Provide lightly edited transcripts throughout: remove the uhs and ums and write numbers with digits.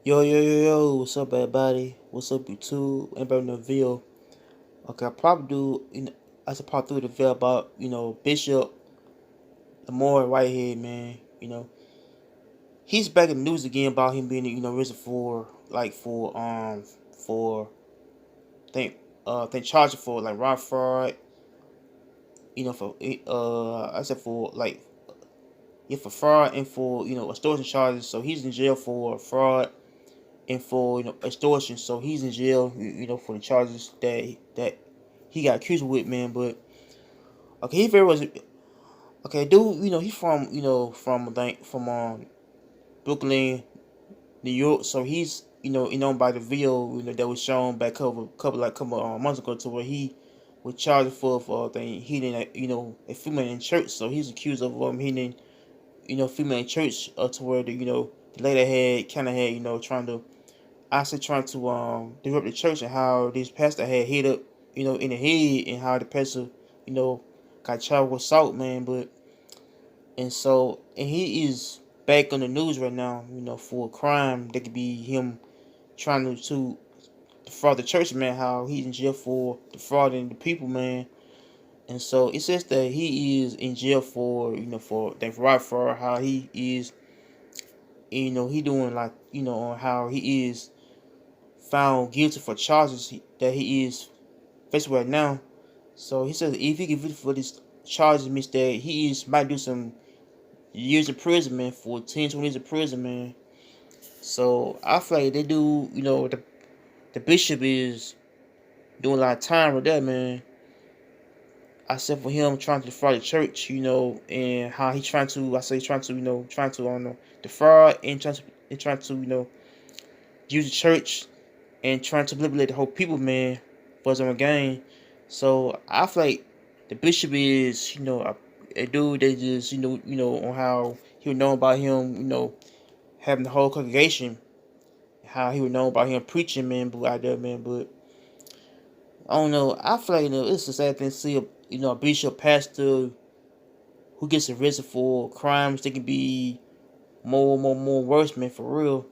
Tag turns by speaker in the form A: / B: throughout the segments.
A: Yo, what's up, everybody? What's up, YouTube? Anybody in the video? Okay, I probably do, I should probably do the video about, Bishop Lamar Whitehead, man. He's back in the news again about him being, risen for, think charged for, like, raw fraud, I said for, like, yeah, for fraud and for, extortion charges. So he's in jail for fraud and for extortion. So he's in jail, for the charges that he got accused with, man. But okay, he very was okay, dude. He's from from I think from Brooklyn, New York. So he's by the video that was shown back couple months ago, to where he was charged for hitting a female in church. So he's accused of hitting female in church, to where the lady had trying to disrupt the church, and how this pastor had hit up, in the head, and how the pastor, you know, got charged with assault, man. And he is back on the news right now, for a crime that could be him trying to defraud the church, man. How he's in jail for defrauding the people, man. And so it says that he is in jail for, for that right, for how he is, he doing, like, on how he is found guilty for charges that he is facing right now. So he says if he get convicted for these charges, means that he is might do some years in prison, man, for 10, 20 years in prison, man. So I feel like they do, the bishop is doing a lot of time with that, man. I said for him trying to defraud the church, and how he trying to, trying to, I don't know, defraud and trying to, use the church and trying to manipulate the whole people, man, for his own gain. So I feel like the bishop is, a dude that just, on how he would know about him, having the whole congregation, how he would know about him preaching, man, but out there, man. But I don't know. I feel like, it's a sad thing to see a bishop, pastor who gets arrested for crimes that can be more worse, man, for real.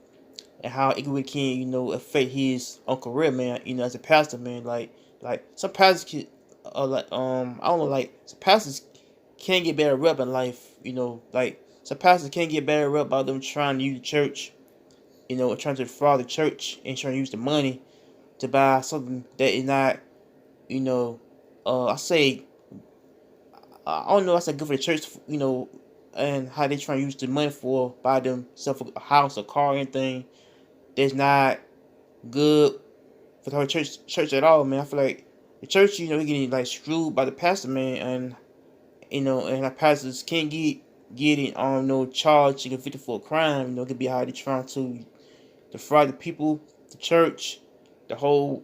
A: And how it really can, affect his own career, man. As a pastor, man. Like some pastors can, I don't know, like some pastors can get better rep in life. Like some pastors can get better rep about them trying to use the church, trying to defraud the church and trying to use the money to buy something that is not, you know, I say, I don't know, I say good for the church, and how they trying to use the money for buy themselves a house, a car, anything that's not good for the whole church at all, man. I feel like the church, he getting like screwed by the pastor, man, and the pastors can't get it on no charge, convicted for a crime. It could be how they trying to defraud the people, the church, the whole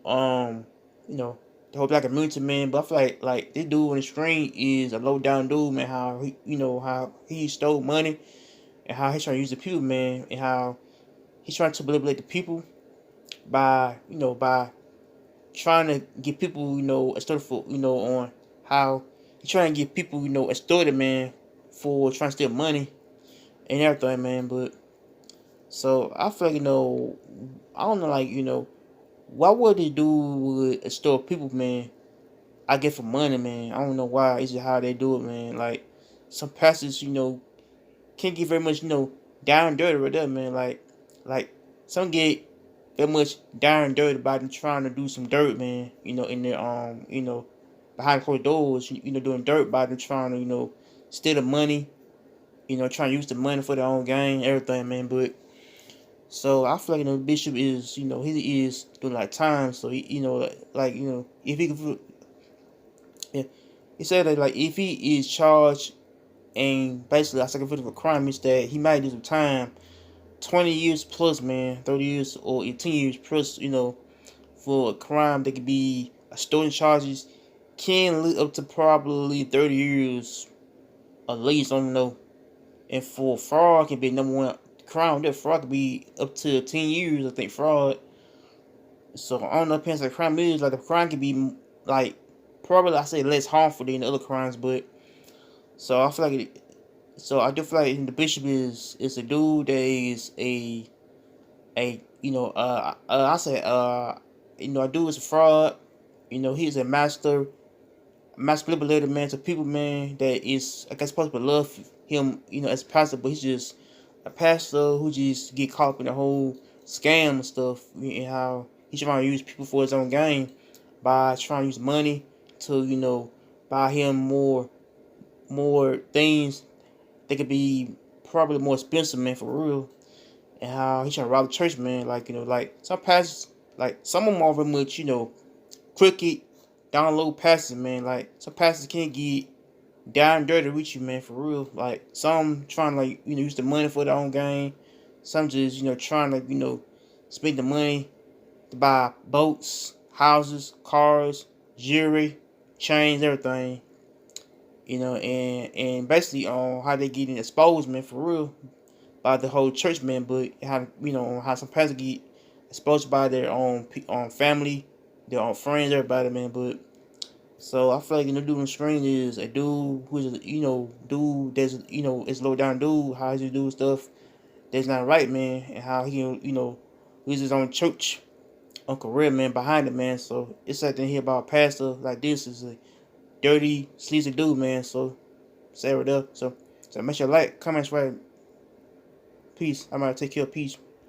A: you know, the whole black community, man. But I feel like this dude on the screen is a low down dude, man. How he, how he stole money, and how he's trying to use the people, man, and how he's trying to manipulate the people by, by trying to get people, extorted for, on how he's trying to get people, extorted, man, for trying to steal money and everything, man. But so I feel like, I don't know, like, why would they do with extort people, man? I get for money, man. I don't know why. It's just how they do it, man. Like some pastors, can't get very much, down and dirty with them, man. Like some get very much down and dirty about them trying to do some dirt, man. In their behind closed doors, doing dirt by them trying to, steal the money, trying to use the money for their own gain, everything, man. But so I feel like, the bishop is, he is doing like time. So he, like, if he could, yeah, he said that, like, if he is charged and basically I second for a crime, means that he might do some time, 20 years plus, man, 30 years or 10 years plus, for a crime that could be a stolen charges, can lead up to probably 30 years at least. I don't know. And for fraud, can be number one crime. That fraud could be up to 10 years. I think fraud. So I don't know. Depends what the crime is. Like the crime can be like probably, I say, less harmful than the other crimes. But so I feel like so I do feel like the bishop is a dude that is a I say, I do is a fraud. He's a manipulated man to people, man, that is, I guess, supposed to love him, as a pastor, but he's just a pastor who just get caught up in the whole scam and stuff, and how he's trying to use people for his own gain by trying to use money to, buy him more things that could be probably more expensive, man, for real. And how he's trying to rob the church, man. Like, like some pastors, like some of them are very much, crooked, down low pastors, man. Like some pastors can't get down dirty with you, man, for real. Like some trying to, like, use the money for their own gain. Some just, trying to, spend the money to buy boats, houses, cars, jewelry, chains, everything. And basically on how they getting exposed, man, for real, by the whole church, man. But how, how some pastors get exposed by their own family, their own friends, everybody, man. But so I feel like, dude on the screen is a dude who's dude that's, is low down dude. How he do stuff that's not right, man, and how he, he's his own church on career, man, behind it, man. So it's like to hear about a pastor like this is a dirty, sleazy dude, man. So say it up. So make sure you like, comment, subscribe. Peace. I'm gonna take care of peace.